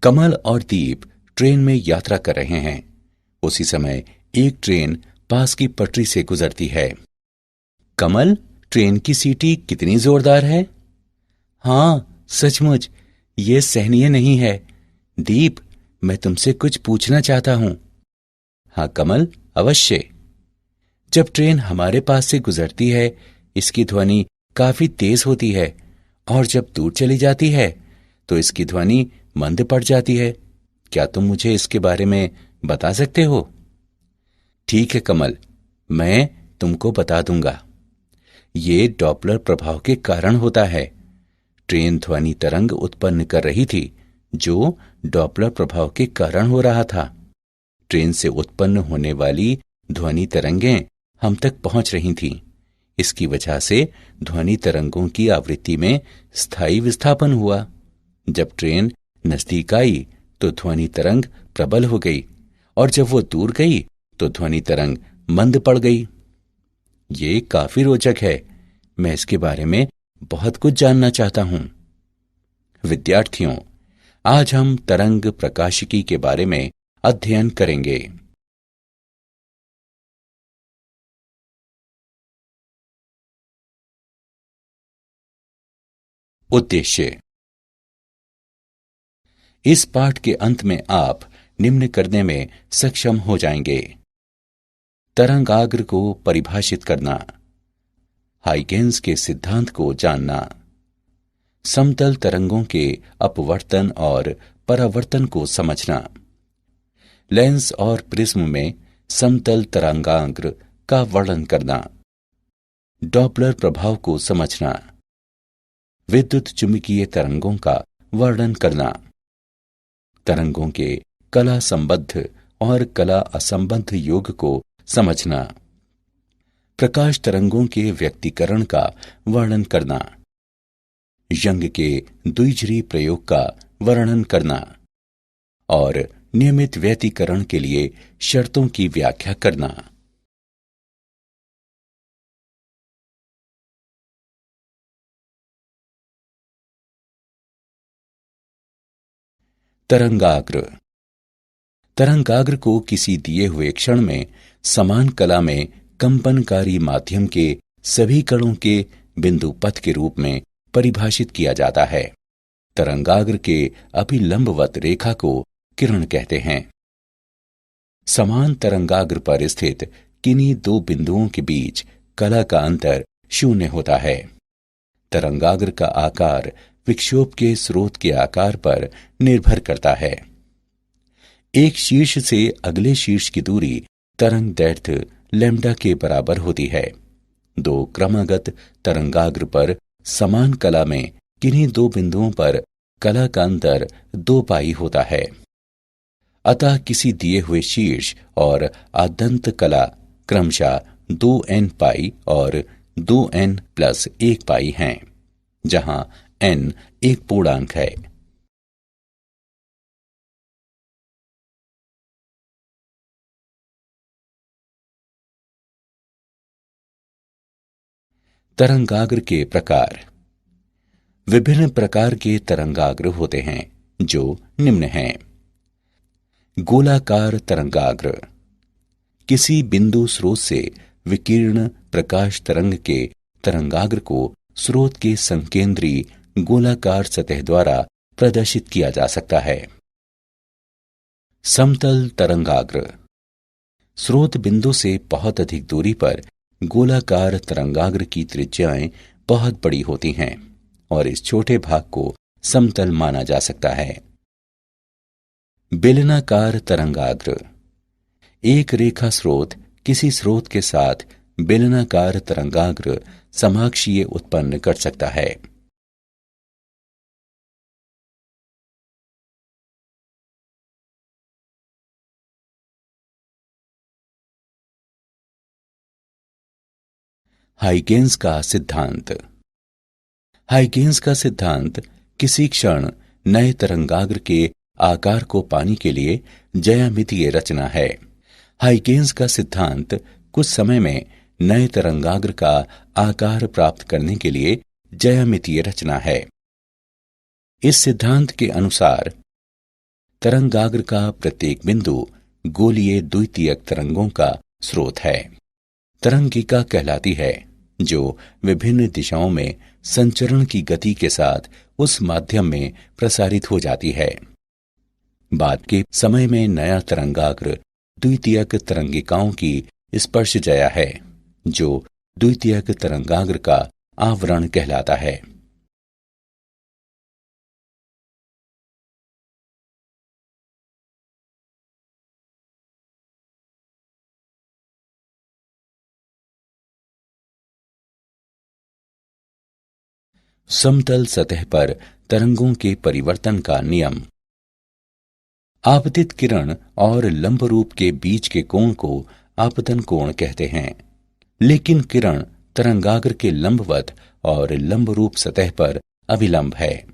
कमल और दीप ट्रेन में यात्रा कर रहे हैं। उसी समय एक ट्रेन पास की पटरी से गुजरती है। कमल, ट्रेन की सीटी कितनी जोरदार है। हाँ, सचमुच ये सहनीय नहीं है। दीप, मैं तुमसे कुछ पूछना चाहता हूं। हाँ कमल, अवश्य। जब ट्रेन हमारे पास से गुजरती है, इसकी ध्वनि काफी तेज होती है और जब दूर चली जाती है तो इसकी ध्वनि मंद पड़ जाती है। क्या तुम मुझे इसके बारे में बता सकते हो? ठीक है कमल, मैं तुमको बता दूंगा। ये डॉपलर प्रभाव के कारण होता है। ट्रेन ध्वनि तरंग उत्पन्न कर रही थी जो डॉपलर प्रभाव के कारण हो रहा था। ट्रेन से उत्पन्न होने वाली ध्वनि तरंगें हम तक पहुंच रही थीं। इसकी वजह से ध्वनि तरंगों की आवृत्ति में स्थायी विस्थापन हुआ। जब ट्रेन नजदीक आई तो ध्वनि तरंग प्रबल हो गई और जब वो दूर गई तो ध्वनि तरंग मंद पड़ गई। ये काफी रोचक है। मैं इसके बारे में बहुत कुछ जानना चाहता हूं। विद्यार्थियों, आज हम तरंग प्रकाशिकी के बारे में अध्ययन करेंगे। उद्देश्य। इस पाठ के अंत में आप निम्न करने में सक्षम हो जाएंगे। तरंगाग्र को परिभाषित करना, हाइगेंस के सिद्धांत को जानना, समतल तरंगों के अपवर्तन और परावर्तन को समझना, लेंस और प्रिज्म में समतल तरंगाग्र का वर्णन करना, डॉपलर प्रभाव को समझना, विद्युत चुंबकीय तरंगों का वर्णन करना, तरंगों के कला संबद्ध और कला असंबद्ध योग को समझना, प्रकाश तरंगों के व्यक्तीकरण का वर्णन करना, यंग के द्विध्रुवी प्रयोग का वर्णन करना और नियमित व्यतिकरण के लिए शर्तों की व्याख्या करना। तरंगाग्र। तरंगाग्र को किसी दिए हुए क्षण में समान कला में कंपनकारी माध्यम के सभी कणों के बिंदु पथ के रूप में परिभाषित किया जाता है। तरंगाग्र के अभिलंबवत रेखा को किरण कहते हैं। समान तरंगाग्र पर स्थित किन्हीं दो बिंदुओं के बीच कला का अंतर शून्य होता है। तरंगाग्र का आकार विक्षोभ के स्रोत के आकार पर निर्भर करता है। एक शीर्ष से अगले शीर्ष की दूरी तरंग दैर्घ्य लैम्ब्डा के बराबर होती है। दो क्रमागत तरंगाग्र पर समान कला में किन्हीं दो बिंदुओं पर कला का अंतर 2 पाई होता है। अतः किसी दिए हुए शीर्ष और आद्यंत कला क्रमशः 2n पाई और 2n प्लस 1 पाई हैं, जहां n एक पूर्णांक है। तरंगाग्र के प्रकार। विभिन्न प्रकार के तरंगाग्र होते हैं जो निम्न हैं। गोलाकार तरंगाग्र। किसी बिंदु स्रोत से विकीर्ण प्रकाश तरंग के तरंगाग्र को स्रोत के संकेंद्री गोलाकार सतह द्वारा प्रदर्शित किया जा सकता है। समतल तरंगाग्र। स्रोत बिंदु से बहुत अधिक दूरी पर गोलाकार तरंगाग्र की त्रिज्याएं बहुत बड़ी होती हैं और इस छोटे भाग को समतल माना जा सकता है। बेलनाकार तरंगाग्र। एक रेखा स्रोत किसी स्रोत के साथ बेलनाकार तरंगाग्र समाक्षीय उत्पन्न कर सकता है। हाइगेंस का सिद्धांत। हाइगेंस का सिद्धांत किसी क्षण नए तरंगाग्र के आकार को पाने के लिए ज्यामितीय रचना है। हाइगेंस का सिद्धांत कुछ समय में नए तरंगाग्र का आकार प्राप्त करने के लिए ज्यामितीय रचना है। इस सिद्धांत के अनुसार तरंगाग्र का प्रत्येक बिंदु गोलीय द्वितीयक तरंगों का स्रोत है। तरंगिका कहलाती है जो विभिन्न दिशाओं में संचरण की गति के साथ उस माध्यम में प्रसारित हो जाती है। बाद के समय में नया तरंगाग्र द्वितीयक तरंगिकाओं की स्पर्शजया है, जो द्वितीयक तरंगाग्र का आवरण कहलाता है। समतल सतह पर तरंगों के परिवर्तन का नियम। आपतित किरण और लंब रूप के बीच के कोण को आपतन कोण कहते हैं, लेकिन किरण तरंगाग्र के लंबवत और लंब रूप सतह पर अभिलंब है।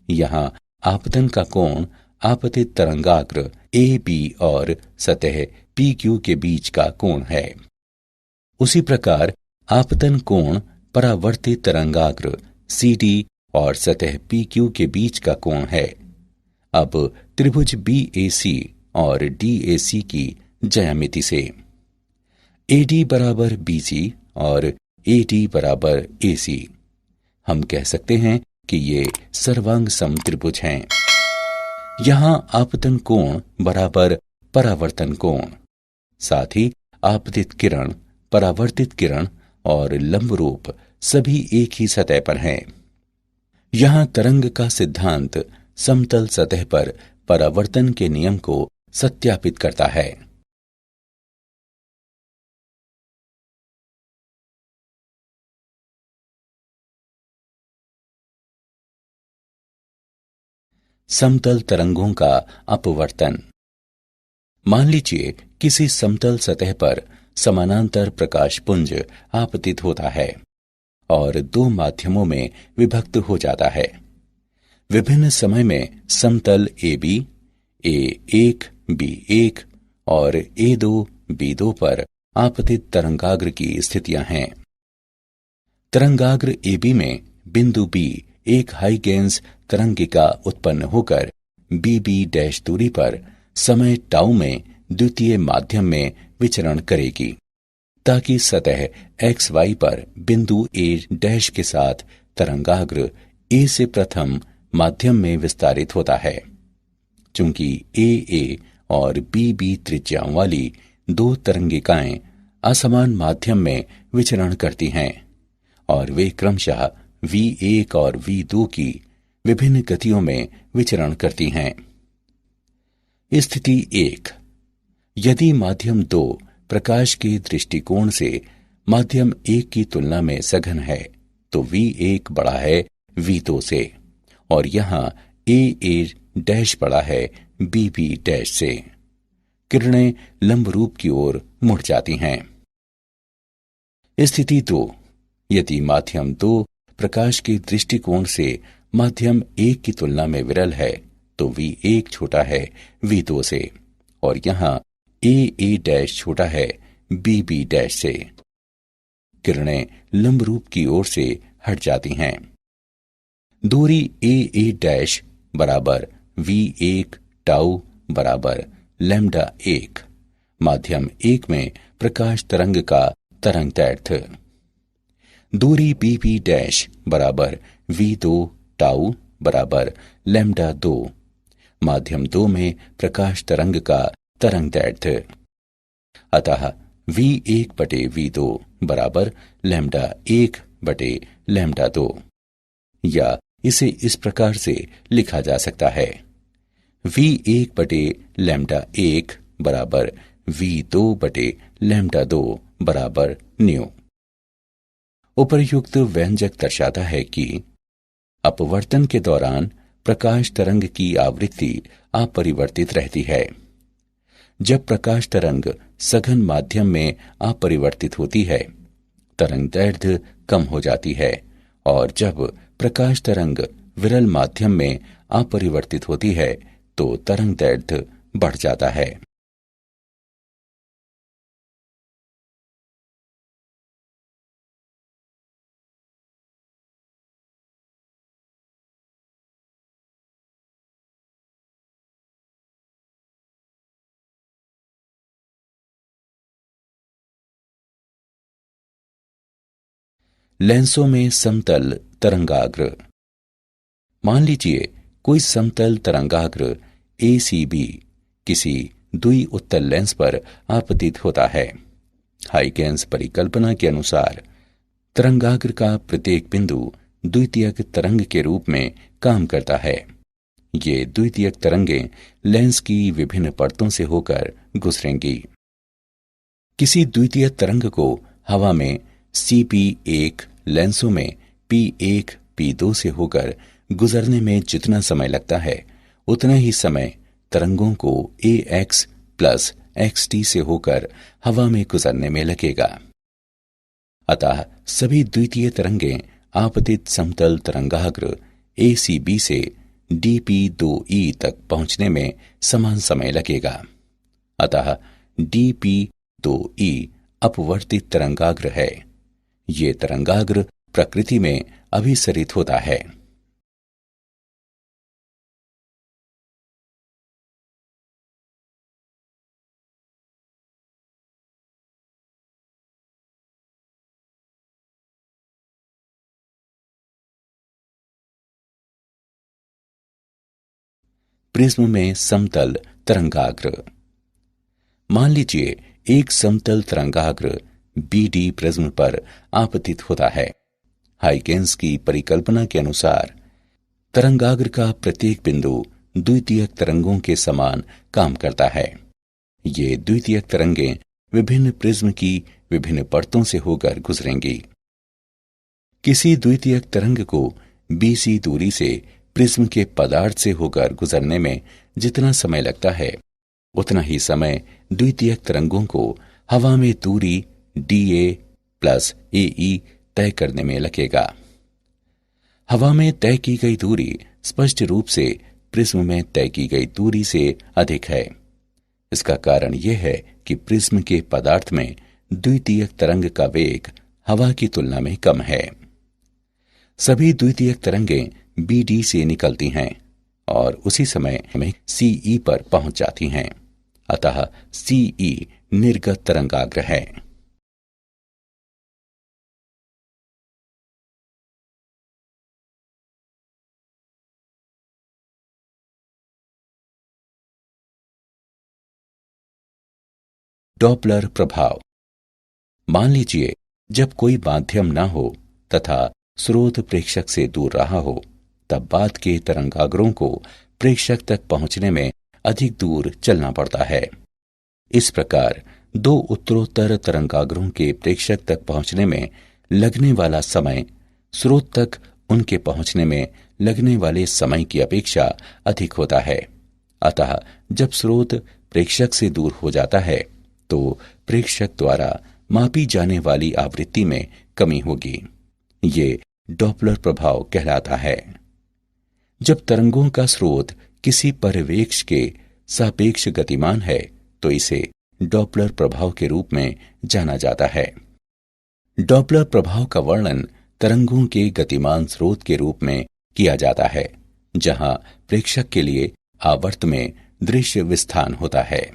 यहाँ आपतन का कोण आपतित तरंगाग्र ए बी और सतह पी क्यू के बीच का कोण है। उसी प्रकार आपतन कोण परावर्तित तरंगाग्र सी डी और सतह पी क्यू के बीच का कोण है। अब त्रिभुज बी ए सी और डी ए सी की ज्यामिति से ए डी बराबर बी सी और ए डी बराबर ए सी हम कह सकते हैं कि ये सर्वांग सम त्रिभुज हैं। यहाँ आपतन कोण बराबर परावर्तन कोण, साथ ही आपतित किरण, परावर्तित किरण और लंब रूप सभी एक ही सतह पर हैं। यहाँ तरंग का सिद्धांत समतल सतह पर परावर्तन के नियम को सत्यापित करता है। समतल तरंगों का अपवर्तन। मान लीजिए किसी समतल सतह पर समानांतर प्रकाश पुंज आपतित होता है और दो माध्यमों में विभक्त हो जाता है। विभिन्न समय में समतल ए बी, ए1, बी1 और ए2, बी2 पर आपतित तरंगाग्र की स्थितियां हैं। तरंगाग्र ए बी में बिंदु बी एक हाइगेंस तरंगिका उत्पन्न होकर बी बी डैश दूरी पर समय टाउ में द्वितीय माध्यम में विचरण करेगी, ताकि सतह एक्स वाई पर बिंदु ए डैश के साथ तरंगाग्र ए से प्रथम माध्यम में विस्तारित होता है। चूंकि ए और बी त्रिज्याओं वाली दो तरंगिकाएं असमान माध्यम में विचरण करती हैं और वे क्रमशः V1 और V2 की विभिन्न गतियों में विचरण करती हैं। स्थिति 1, यदि माध्यम 2 प्रकाश के दृष्टिकोण से माध्यम 1 की तुलना में सघन है तो V1 बड़ा है V2 से और यहाँ A डैश बड़ा है B डैश से। किरणें लंब रूप की ओर मुड़ जाती हैं। स्थिति 2, यदि माध्यम 2 प्रकाश के दृष्टिकोण से माध्यम 1 की तुलना में विरल है तो V1 छोटा है V2 से और यहाँ A डैश छोटा है B डैश से। किरणें लंब रूप की ओर से हट जाती हैं। दूरी A डैश बराबर V1 टाउ बराबर लैम्डा 1, माध्यम 1 में प्रकाश तरंग का तरंग दैर्ध्य। दूरी B डैश बराबर V2 टाउ बराबर लैम्डा 2, माध्यम 2 में प्रकाश तरंग का तरंग दैर्ध्य। अतः V1 बटे V2 बराबर लैम्डा 1 बटे लैम्डा 2, या इसे इस प्रकार से लिखा जा सकता है V1 बटे लैम्डा 1 बराबर V2 बटे लैम्डा 2 बराबर न्यू। उपर्युक्त व्यंजक दर्शाता है कि अपवर्तन के दौरान प्रकाश तरंग की आवृत्ति अपरिवर्तित रहती है। जब प्रकाश तरंग सघन माध्यम में अपरिवर्तित होती है, तरंग दैर्ध्य कम हो जाती है और जब प्रकाश तरंग विरल माध्यम में अपरिवर्तित होती है तो तरंग दैर्ध्य बढ़ जाता है। लेंसों में समतल तरंगाग्र। मान लीजिए कोई समतल तरंगाग्र ACB किसी द्वि उत्तल लेंस पर आपतित होता है। हाइगेंस परिकल्पना के अनुसार तरंगाग्र का प्रत्येक बिंदु द्वितीयक तरंग के रूप में काम करता है। ये द्वितीयक तरंगें लेंस की विभिन्न परतों से होकर गुजरेंगी। किसी द्वितीय तरंग को हवा में CP1 लेंसों में P1 P2 से होकर गुजरने में जितना समय लगता है उतना ही समय तरंगों को AX प्लस XT से होकर हवा में गुजरने में लगेगा। अतः सभी द्वितीय तरंगें आपतित समतल तरंगाग्र ACB से DP2E तक पहुंचने में समान समय लगेगा। अतः DP2E अपवर्तित तरंगाग्र है। ये तरंगाग्र प्रकृति में अभिसरित होता है। प्रिज्म में समतल तरंगाग्र। मान लीजिए एक समतल तरंगाग्र BD प्रिज्म पर आपतित होता है। हाइगेंस की परिकल्पना के अनुसार तरंगाग्र का प्रत्येक बिंदु द्वितीयक तरंगों के समान काम करता है। ये द्वितीयक तरंगें विभिन्न प्रिज्म की विभिन्न परतों से होकर गुजरेंगी। किसी द्वितीयक तरंग को BC दूरी से प्रिज्म के पदार्थ से होकर गुजरने में जितना समय लगता है उतना ही समय द्वितीयक तरंगों को हवा में दूरी DA प्लस AE तय करने में लगेगा। हवा में तय की गई दूरी स्पष्ट रूप से प्रिज्म में तय की गई दूरी से अधिक है। इसका कारण यह है कि प्रिज्म के पदार्थ में द्वितीयक तरंग का वेग हवा की तुलना में कम है। सभी द्वितीयक तरंगें BD से निकलती हैं और उसी समय हमें CE पर पहुंच जाती हैं। अतः CE निर्गत तरंगाग्र है। डॉपलर प्रभाव। मान लीजिए जब कोई माध्यम न हो तथा स्रोत प्रेक्षक से दूर रहा हो तब बाद के तरंगाग्रों को प्रेक्षक तक पहुंचने में अधिक दूर चलना पड़ता है। इस प्रकार दो उत्तरोत्तर तरंगाग्रों के प्रेक्षक तक पहुंचने में लगने वाला समय स्रोत तक उनके पहुंचने में लगने वाले समय की अपेक्षा अधिक होता है। अतः जब स्रोत प्रेक्षक से दूर हो जाता है तो प्रेक्षक द्वारा मापी जाने वाली आवृत्ति में कमी होगी। ये डॉपलर प्रभाव कहलाता है। जब तरंगों का स्रोत किसी परिवेश के सापेक्ष गतिमान है तो इसे डॉपलर प्रभाव के रूप में जाना जाता है। डॉपलर प्रभाव का वर्णन तरंगों के गतिमान स्रोत के रूप में किया जाता है जहां प्रेक्षक के लिए आवर्त में दृश्य विस्थान होता है।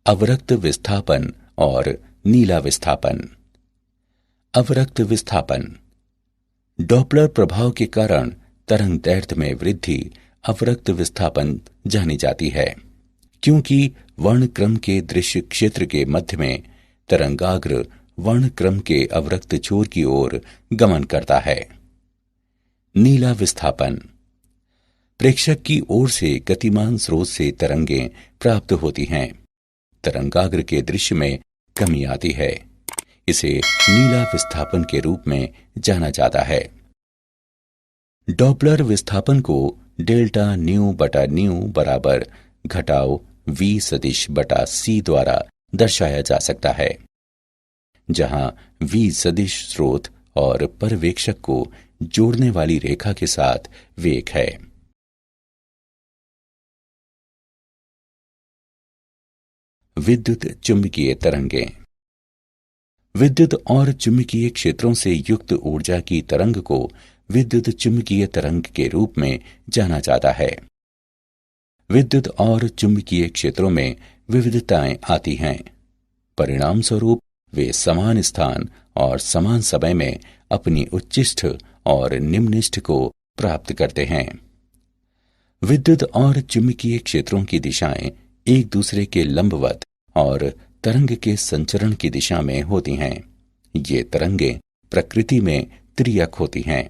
अवरक्त विस्थापन और नीला विस्थापन। अवरक्त विस्थापन डॉपलर प्रभाव के कारण तरंग दैर्ध्य में वृद्धि अवरक्त विस्थापन जानी जाती है, क्योंकि वर्णक्रम के दृश्य क्षेत्र के मध्य में तरंगाग्र वर्णक्रम के अवरक्त छोर की ओर गमन करता है। नीला विस्थापन प्रेक्षक की ओर से गतिमान स्रोत से तरंगें प्राप्त होती हैं। तरंगाग्र के दृश्य में कमी आती है। इसे नीला विस्थापन के रूप में जाना जाता है। डॉपलर विस्थापन को डेल्टा न्यू बटा न्यू बराबर घटाव V सदिश बटा C द्वारा दर्शाया जा सकता है, जहां V सदिश स्रोत और पर्यवेक्षक को जोड़ने वाली रेखा के साथ वेग है। विद्युत चुंबकीय तरंगें। विद्युत और चुंबकीय क्षेत्रों से युक्त ऊर्जा की तरंग को विद्युत चुंबकीय तरंग के रूप में जाना जाता है। विद्युत और चुंबकीय क्षेत्रों में विविधताएं आती हैं। परिणाम स्वरूप वे समान स्थान और समान समय में अपनी उच्चिष्ठ और निम्निष्ठ को प्राप्त करते हैं। विद्युत और चुंबकीय क्षेत्रों की दिशाएं एक दूसरे के लंबवत और तरंग के संचरण की दिशा में होती हैं। ये तरंगें प्रकृति में त्रियक होती हैं।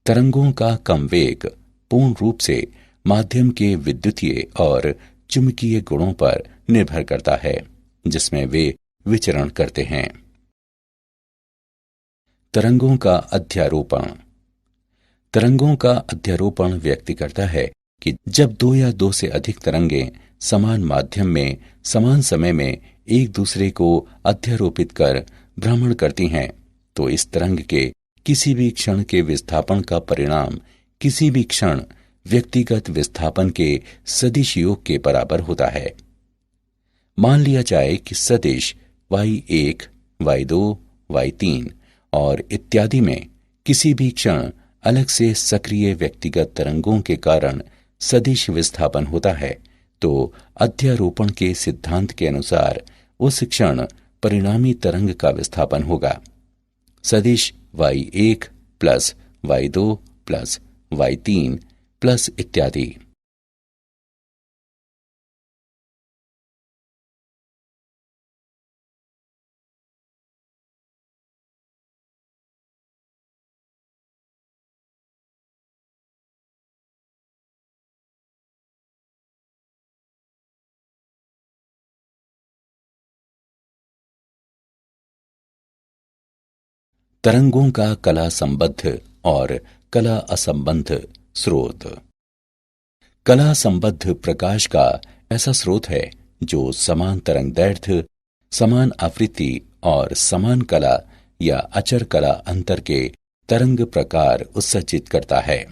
तरंगों का कम वेग पूर्ण रूप से माध्यम के विद्युतीय और चुंबकीय गुणों पर निर्भर करता है जिसमें वे विचरण करते हैं। तरंगों का अध्यारोपण। तरंगों का अध्यारोपण व्यक्त करता है कि जब दो या दो से अधिक तरंगें समान माध्यम में समान समय में एक दूसरे को अध्यारोपित कर भ्रमण करती हैं तो इस तरंग के किसी भी क्षण के विस्थापन का परिणाम किसी भी क्षण व्यक्तिगत विस्थापन के सदिश योग के बराबर होता है। मान लिया जाए कि सदिश y1, y2, y3 और इत्यादि में किसी भी क्षण अलग से सक्रिय व्यक्तिगत तरंगों के कारण सदिश विस्थापन होता है तो अध्यारोपण के सिद्धांत के अनुसार उस क्षण परिणामी तरंग का विस्थापन होगा। सदिश y1 plus y2 plus y3 plus इत्यादि। तरंगों का कला संबद्ध और कला असंबद्ध स्रोत। कला संबद्ध प्रकाश का ऐसा स्रोत है जो समान तरंगदैर्घ्य, समान आवृत्ति और समान कला या अचर कला अंतर के तरंग प्रकार उत्सर्जित करता है।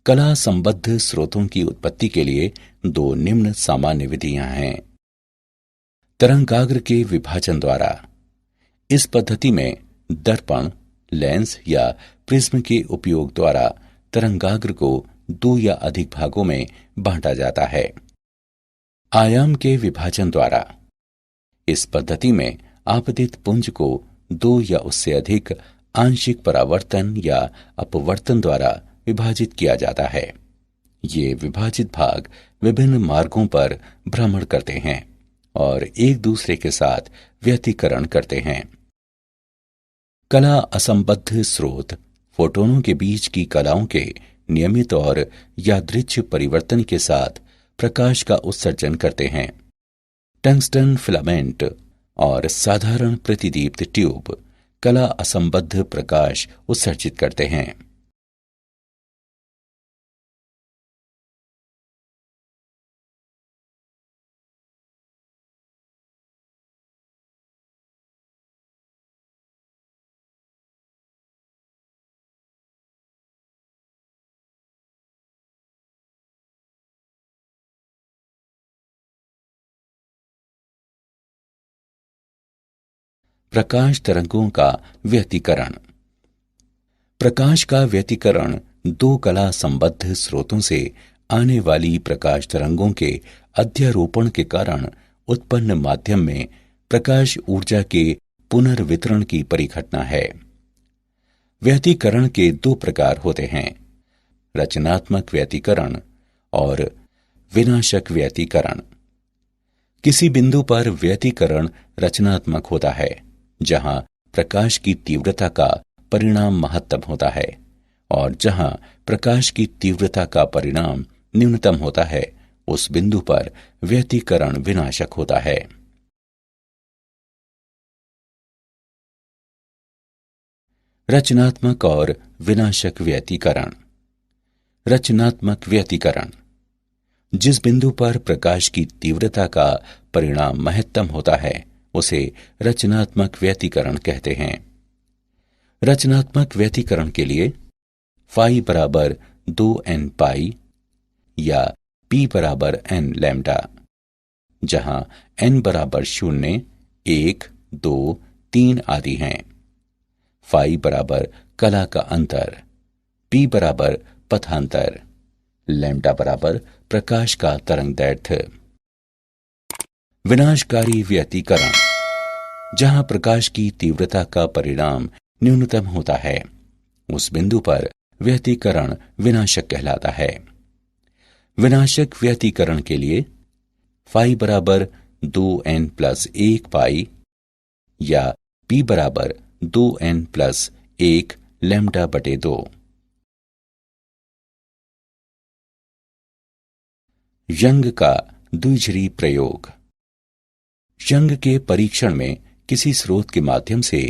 कला संबद्ध स्रोतों की उत्पत्ति के लिए दो निम्न सामान्य विधियां हैं। तरंगाग्र के विभाजन द्वारा। इस पद्धति में दर्पण, लेंस या प्रिज्म के उपयोग द्वारा तरंगाग्र को दो या अधिक भागों में बांटा जाता है। आयाम के विभाजन द्वारा। इस पद्धति में आपतित पुंज को दो या उससे अधिक आंशिक परावर्तन या अपवर्तन द्वारा विभाजित किया जाता है। ये विभाजित भाग विभिन्न मार्गों पर भ्रमण करते हैं और एक दूसरे के साथ व्यतिकरण करते हैं। कला असंबद्ध स्रोत फोटोनों के बीच की कलाओं के नियमित और यादृच्छिक परिवर्तन के साथ प्रकाश का उत्सर्जन करते हैं। टंगस्टन फिलामेंट और साधारण प्रतिदीप्त ट्यूब कला असंबद्ध प्रकाश उत्सर्जित करते हैं। प्रकाश तरंगों का व्यतिकरण। प्रकाश का व्यतिकरण दो कला संबद्ध स्रोतों से आने वाली प्रकाश तरंगों के अध्यारोपण के कारण उत्पन्न माध्यम में प्रकाश ऊर्जा के पुनर्वितरण की परिघटना है। व्यतिकरण के दो प्रकार होते हैं, रचनात्मक व्यतिकरण और विनाशक व्यतिकरण। किसी बिंदु पर व्यतिकरण रचनात्मक होता है जहां प्रकाश की तीव्रता का परिणाम महत्तम होता है और जहां प्रकाश की तीव्रता का परिणाम न्यूनतम होता है उस बिंदु पर व्यतिकरण विनाशक होता है। रचनात्मक और विनाशक व्यतिकरण। रचनात्मक व्यतिकरण जिस बिंदु पर प्रकाश की तीव्रता का परिणाम महत्तम होता है उसे रचनात्मक व्यतिकरण कहते हैं। रचनात्मक व्यतिकरण के लिए फाई बराबर 2n पाई या p बराबर n लैम्डा। जहां n बराबर 0, 1, 2, 3 आदि हैं। फाई बराबर कला का अंतर, p बराबर पथांतर, लैम्डा बराबर प्रकाश का तरंगदैर्घ्य। विनाशकारी व्यतिकरण, जहां प्रकाश की तीव्रता का परिणाम न्यूनतम होता है, उस बिंदु पर व्यतिकरण विनाशक कहलाता है। विनाशक व्यतिकरण के लिए फाई बराबर 2n प्लस 1 पाई या p बराबर 2n प्लस 1 लैम्डा बटे 2। यंग का द्विझिरी प्रयोग। यंग के परीक्षण में किसी स्रोत के माध्यम से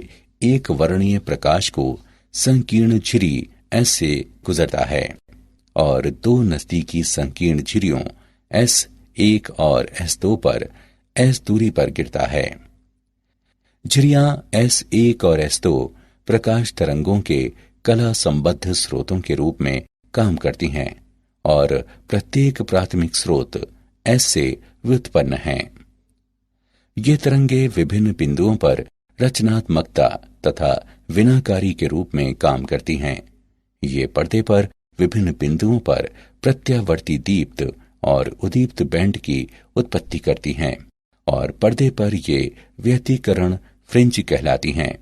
एक वर्णीय प्रकाश को संकीर्ण झिरी S से गुजरता है और दो नजदीकी संकीर्ण झिरियों S1 और S2 पर S दूरी पर गिरता है। झिरियां S1 और S2 प्रकाश तरंगों के कला संबद्ध स्रोतों के रूप में काम करती हैं और प्रत्येक प्राथमिक स्रोत S से व्युत्पन्न हैं। ये तरंगे विभिन्न बिंदुओं पर रचनात्मकता तथा विनाकारी के रूप में काम करती हैं। ये पर्दे पर विभिन्न बिंदुओं पर प्रत्यावर्ती दीप्त और उदीप्त बैंड की उत्पत्ति करती हैं और पर्दे पर ये व्यतिकरण फ्रिंज कहलाती हैं।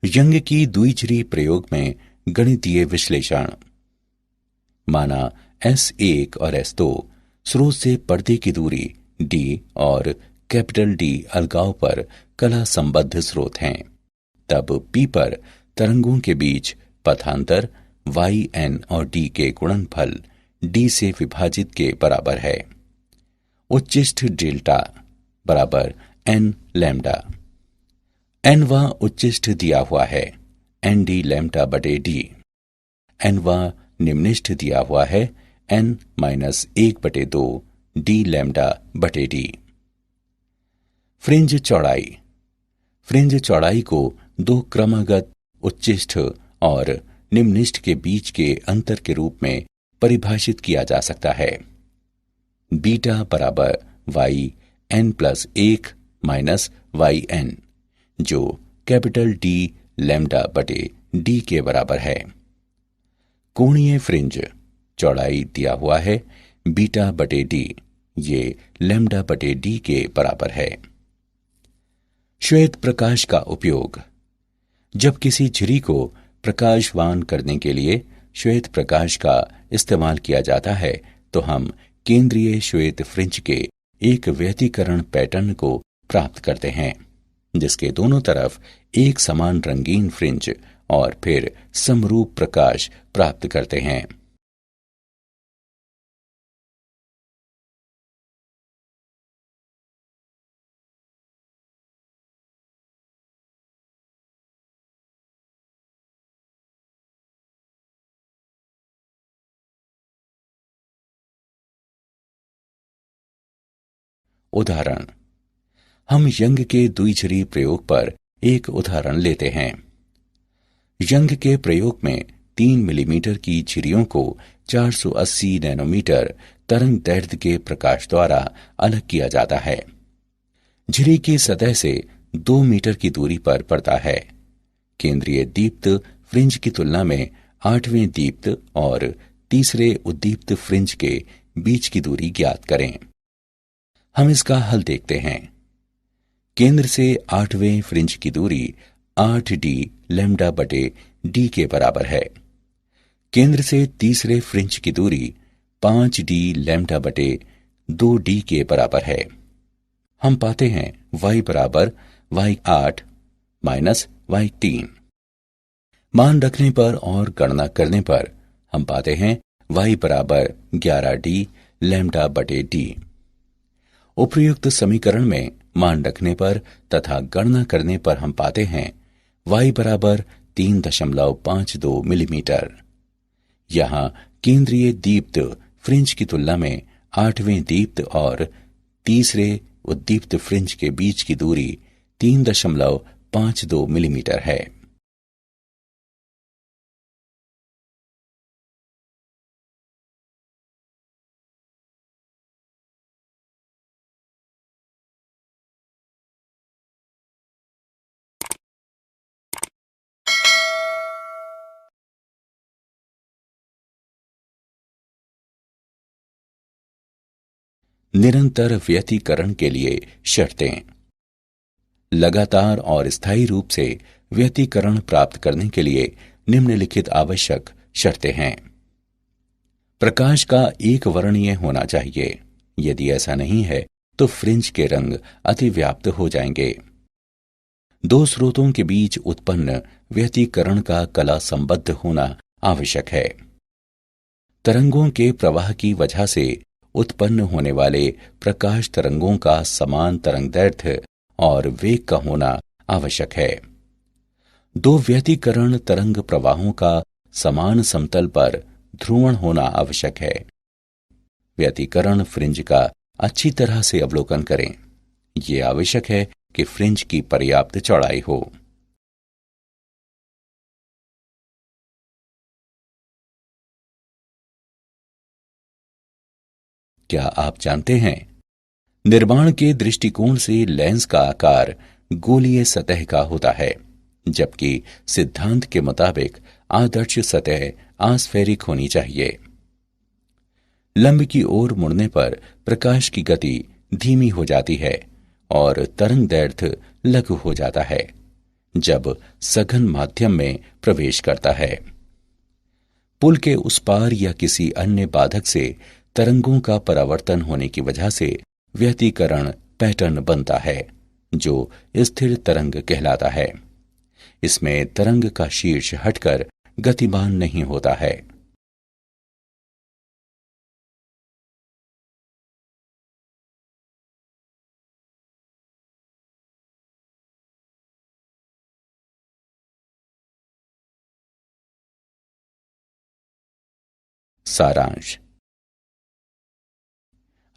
यंग की द्विझिरी प्रयोग में गणितीय विश्लेषण। माना S1 और S2 स्रोत से पर्दे की दूरी d और कैपिटल D अलगाव पर कला संबद्ध स्रोत हैं। तब P पर तरंगों के बीच पथांतर y n और d के गुणनफल d से विभाजित के बराबर है। उच्चिष्ठ डेल्टा बराबर n लैम्डा। nवां उच्चिष्ठ दिया हुआ है nd लैम्डा बटे d। nवां निम्निष्ठ दिया हुआ है n-1/2 d लैम्डा बटे d। फ्रिंज चौड़ाई। फ्रिंज चौड़ाई को दो क्रमागत उच्चिष्ठ और निम्निष्ठ के बीच के अंतर के रूप में परिभाषित किया जा सकता है। बीटा बराबर y n plus 1 minus y n, जो कैपिटल D लैम्डा बटे d के बराबर है। कोणीय फ्रिंज चौड़ाई दिया हुआ है बीटा बटे d, ये लैम्डा बटे d के बराबर है। श्वेत प्रकाश का उपयोग। जब किसी झिरी को प्रकाशवान करने के लिए श्वेत प्रकाश का इस्तेमाल किया जाता है तो हम केंद्रीय श्वेत फ्रिंज के एक व्यतिकरण पैटर्न को प्राप्त करते हैं, जिसके दोनों तरफ एक समान रंगीन फ्रिंज और फिर समरूप प्रकाश प्राप्त करते हैं। उदाहरण। हम यंग के द्विझिरी प्रयोग पर एक उदाहरण लेते हैं। यंग के प्रयोग में 3 मिलीमीटर की झिरियों को 480 नैनोमीटर तरंग दैर्ध्य के प्रकाश द्वारा अलग किया जाता है। झिरी की सतह से 2 मीटर की दूरी पर पड़ता है। केंद्रीय दीप्त फ्रिंज की तुलना में 8वें दीप्त और तीसरे उद्दीप्त फ्रिंज के बीच की दूरी ज्ञात करें। हम इसका हल देखते हैं। केंद्र से 8वें फ्रिंज की दूरी 8d लैम्डा बटे d के बराबर है। केंद्र से तीसरे फ्रिंज की दूरी 5d लैम्डा बटे 2d के बराबर है। हम पाते हैं y बराबर y8 माइनस y3। मान रखने पर और गणना करने पर हम पाते हैं y बराबर 11d लैम्डा बटे d। उपर्युक्त समीकरण में मान रखने पर तथा गणना करने पर हम पाते हैं y बराबर 3.52 मिलीमीटर। यहाँ केंद्रीय दीप्त फ्रिंज की तुलना में 8वें दीप्त और तीसरे उद्दीप्त फ्रिंज के बीच की दूरी 3.52 मिलीमीटर है। निरंतर व्यतिकरण के लिए शर्तें। लगातार और स्थायी रूप से व्यतिकरण प्राप्त करने के लिए निम्नलिखित आवश्यक शर्तें हैं। प्रकाश का एक वर्णीय होना चाहिए। यदि ऐसा नहीं है तो फ्रिंज के रंग अतिव्याप्त हो जाएंगे। दो स्रोतों के बीच उत्पन्न व्यतिकरण का कला संबद्ध होना आवश्यक है। तरंगों के प्रवाह की वजह से उत्पन्न होने वाले प्रकाश तरंगों का समान तरंगदैर्घ्य और वेग का होना आवश्यक है। दो व्यतिकरण तरंग प्रवाहों का समान समतल पर ध्रुवण होना आवश्यक है। व्यतिकरण फ्रिंज का अच्छी तरह से अवलोकन करें। यह आवश्यक है कि फ्रिंज की पर्याप्त चौड़ाई हो। क्या आप जानते हैं, निर्माण के दृष्टिकोण से लेंस का आकार गोलीय सतह का होता है, जबकि सिद्धांत के मुताबिक आदर्श सतह आस्फेरिक होनी चाहिए। लंब की ओर मुड़ने पर प्रकाश की गति धीमी हो जाती है और तरंगदैर्घ्य लघु हो जाता है जब सघन माध्यम में प्रवेश करता है। पुल के उस पार या किसी अन्य बाधक से तरंगों का परावर्तन होने की वजह से व्यतिकरण पैटर्न बनता है जो स्थिर तरंग कहलाता है। इसमें तरंग का शीर्ष हटकर गतिमान नहीं होता है। सारांश।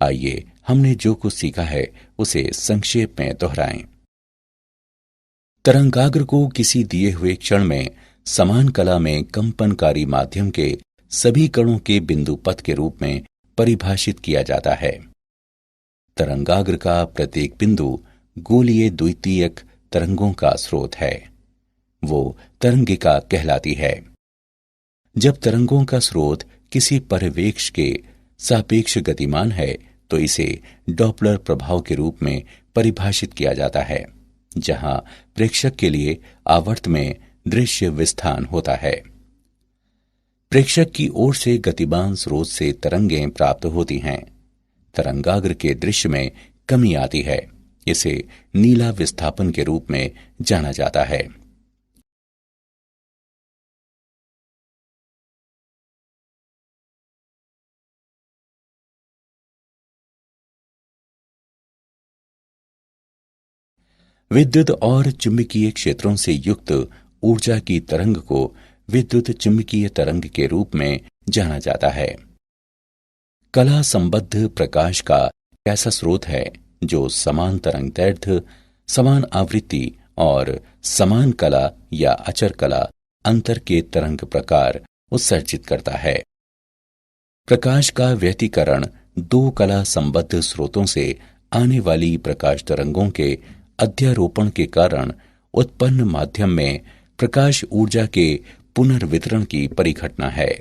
आइए हमने जो कुछ सीखा है उसे संक्षेप में दोहराएं। तरंगाग्र को किसी दिए हुए क्षण में समान कला में कंपनकारी माध्यम के सभी कणों के बिंदु पथ के रूप में परिभाषित किया जाता है। तरंगाग्र का प्रत्येक बिंदु गोलीय द्वितीयक तरंगों का स्रोत है। वो तरंगिका कहलाती है। जब तरंगों का स्रोत किसी परिवेश के सापेक्ष गतिमान है तो इसे डॉपलर प्रभाव के रूप में परिभाषित किया जाता है, जहां प्रेक्षक के लिए आवर्त में दृश्य विस्थान होता है। प्रेक्षक की ओर से गतिमान स्रोत से तरंगें प्राप्त होती हैं। तरंगाग्र के दृश्य में कमी आती है। इसे नीला विस्थापन के रूप में जाना जाता है। विद्युत और चुंबकीय क्षेत्रों से युक्त ऊर्जा की तरंग को विद्युत चुंबकीय तरंग के रूप में जाना जाता है। कला संबद्ध प्रकाश का ऐसा स्रोत है जो समान तरंगदैर्घ्य, समान आवृत्ति और समान कला या अचर कला अंतर के तरंग प्रकार उत्सर्जित करता है। प्रकाश का व्यतिकरण दो कला संबद्ध स्रोतों से आने वाली प्रकाश तरंगों के अध्यारोपण के कारण उत्पन्न माध्यम में प्रकाश ऊर्जा के पुनर्वितरण की परिघटना है।